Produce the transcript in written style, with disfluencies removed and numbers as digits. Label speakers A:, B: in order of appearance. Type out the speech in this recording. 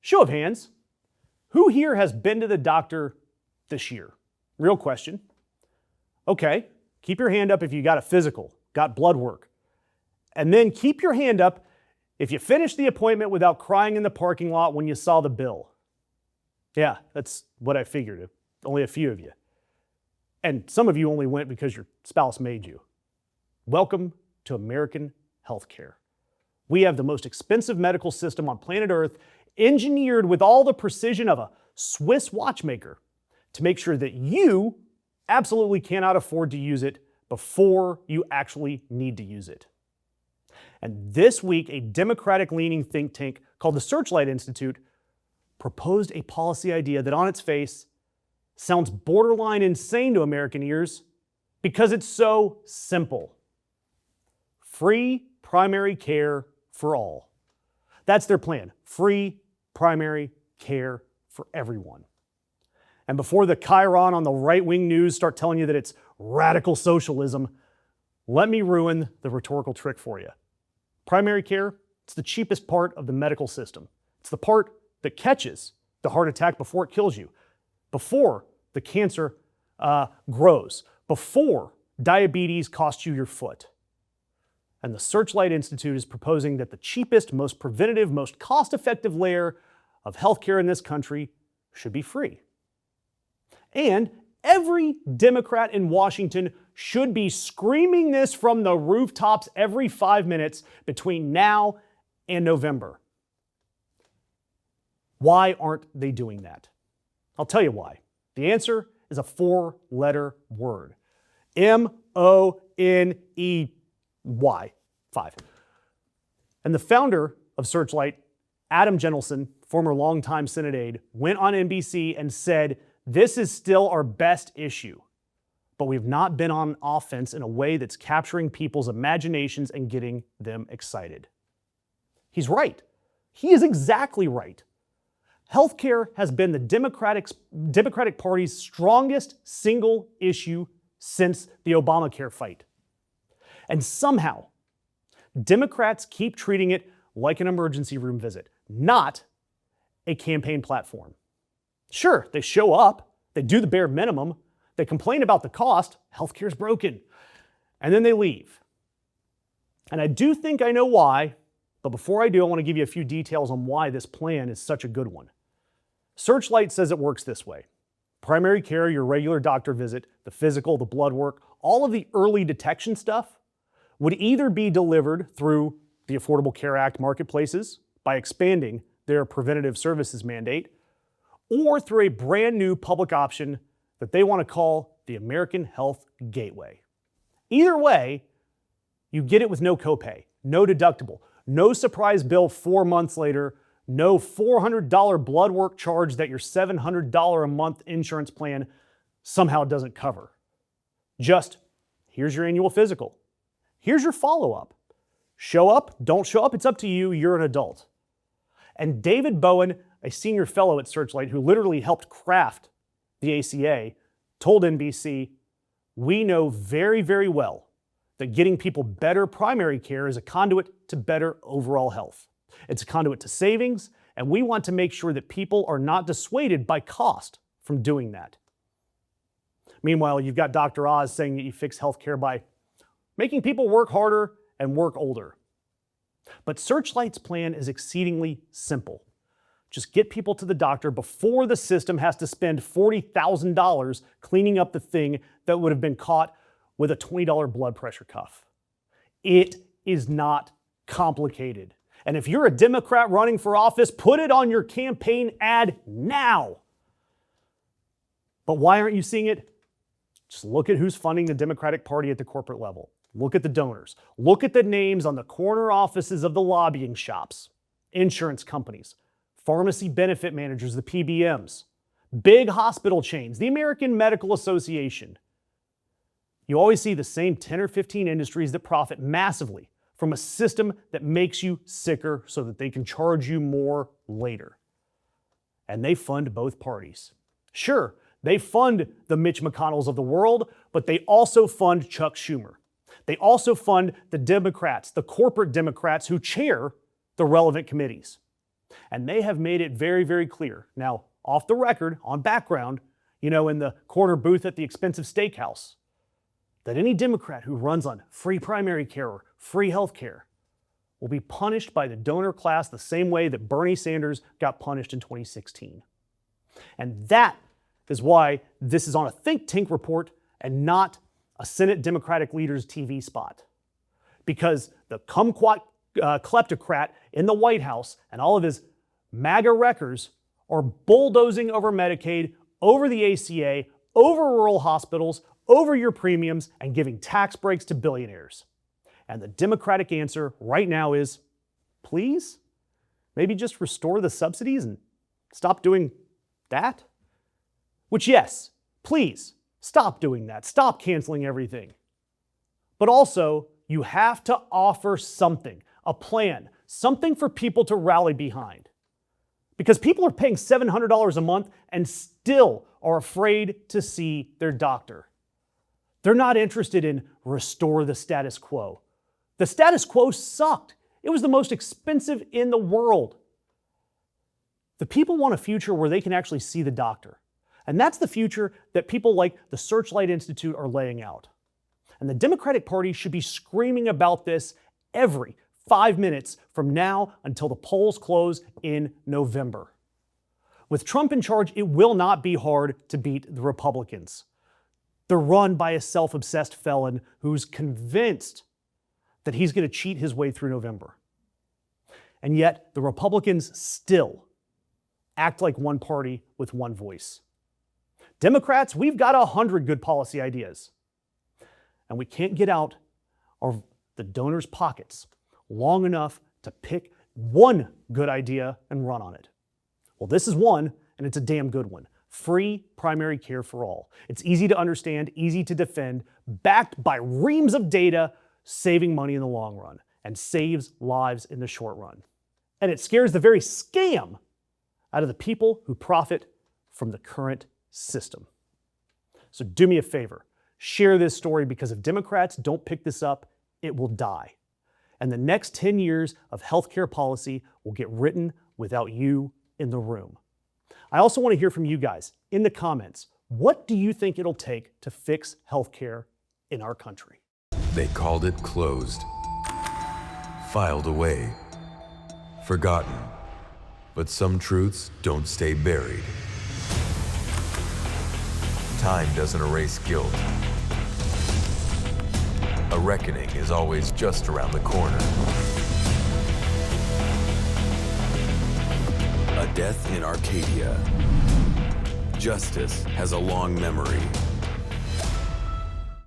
A: Show of hands, who here has been to the doctor this year? Real question. Okay, keep your hand up if you got a physical, got blood work. And then keep your hand up if you finished the appointment without crying in the parking lot when you saw the bill. Yeah, that's what I figured. Only a few of you. And some of you only went because your spouse made you. Welcome to American healthcare. We have the most expensive medical system on planet Earth, engineered with all the precision of a Swiss watchmaker to make sure that you absolutely cannot afford to use it before you actually need to use it. And this week, a Democratic-leaning think tank called the Searchlight Institute proposed a policy idea that on its face sounds borderline insane to American ears because it's so simple. Free primary care for all. That's their plan. Free primary care for everyone. And before the Chiron on the right-wing news start telling you that it's radical socialism, let me ruin the rhetorical trick for you. Primary care, it's the cheapest part of the medical system. It's the part that catches the heart attack before it kills you, before the cancer grows, before diabetes costs you your foot. And the Searchlight Institute is proposing that the cheapest, most preventative, most cost-effective layer of healthcare in this country should be free. And every Democrat in Washington should be screaming this from the rooftops every 5 minutes between now and November. Why aren't they doing that? I'll tell you why. The answer is a 4-letter word. M-O-N-E-Y. 5. And the founder of Searchlight, Adam Jentelson, former longtime Senate aide, went on NBC and said, "This is still our best issue, but we've not been on offense in a way that's capturing people's imaginations and getting them excited." He's right. He is exactly right. Healthcare has been the Democratic Party's strongest single issue since the Obamacare fight. And somehow, Democrats keep treating it like an emergency room visit, not a campaign platform. Sure, they show up, they do the bare minimum, they complain about the cost, healthcare's broken, and then they leave. And I do think I know why, but before I do, I want to give you a few details on why this plan is such a good one. Searchlight says it works this way. Primary care, your regular doctor visit, the physical, the blood work, all of the early detection stuff would either be delivered through the Affordable Care Act marketplaces by expanding their preventative services mandate, or through a brand new public option that they want to call the American Health Gateway. Either way, you get it with no copay, no deductible, no surprise bill 4 months later, no $400 blood work charge that your $700 a month insurance plan somehow doesn't cover. Just, here's your annual physical. Here's your follow-up. Show up, don't show up, it's up to you, you're an adult. And David Bowen, a senior fellow at Searchlight who literally helped craft the ACA, told NBC, "We know very, very well that getting people better primary care is a conduit to better overall health. It's a conduit to savings, and we want to make sure that people are not dissuaded by cost from doing that." Meanwhile, you've got Dr. Oz saying that you fix healthcare by making people work harder and work older. But Searchlight's plan is exceedingly simple. Just get people to the doctor before the system has to spend $40,000 cleaning up the thing that would have been caught with a $20 blood pressure cuff. It is not complicated. And if you're a Democrat running for office, put it on your campaign ad now. But why aren't you seeing it? Just look at who's funding the Democratic Party at the corporate level. Look at the donors. Look at the names on the corner offices of the lobbying shops, insurance companies, pharmacy benefit managers, the PBMs, big hospital chains, the American Medical Association. You always see the same 10 or 15 industries that profit massively from a system that makes you sicker so that they can charge you more later. And they fund both parties. Sure, they fund the Mitch McConnells of the world, but they also fund Chuck Schumer. They also fund the Democrats, the corporate Democrats who chair the relevant committees. And they have made it very, very clear. Now, off the record, on background, in the corner booth at the expensive steakhouse, that any Democrat who runs on free primary care or free health care will be punished by the donor class the same way that Bernie Sanders got punished in 2016. And that is why this is on a think tank report and not a Senate Democratic leader's TV spot. Because the kumquat kleptocrat in the White House and all of his MAGA wreckers are bulldozing over Medicaid, over the ACA, over rural hospitals, over your premiums, and giving tax breaks to billionaires. And the Democratic answer right now is, please, maybe just restore the subsidies and stop doing that? Which, yes, please, stop doing that. Stop canceling everything. But also, you have to offer something, a plan, something for people to rally behind. Because people are paying $700 a month and still are afraid to see their doctor. They're not interested in restore the status quo. The status quo sucked. It was the most expensive in the world. The people want a future where they can actually see the doctor. And that's the future that people like the Searchlight Institute are laying out. And the Democratic Party should be screaming about this every 5 minutes from now until the polls close in November. With Trump in charge, it will not be hard to beat the Republicans. They're run by a self-obsessed felon who's convinced that he's going to cheat his way through November. And yet, the Republicans still act like one party with one voice. Democrats, we've got 100 good policy ideas. And we can't get out of the donors' pockets long enough to pick one good idea and run on it. Well, this is one, and it's a damn good one. Free primary care for all. It's easy to understand, easy to defend, backed by reams of data, saving money in the long run, and saves lives in the short run. And it scares the very scam out of the people who profit from the current system. So do me a favor, share this story, because if Democrats don't pick this up, it will die. And the next 10 years of healthcare policy will get written without you in the room. I also want to hear from you guys in the comments. What do you think it'll take to fix healthcare in our country?
B: They called it closed, filed away, forgotten. But some truths don't stay buried. Time doesn't erase guilt. A reckoning is always just around the corner. A death in Arcadia. Justice has a long memory.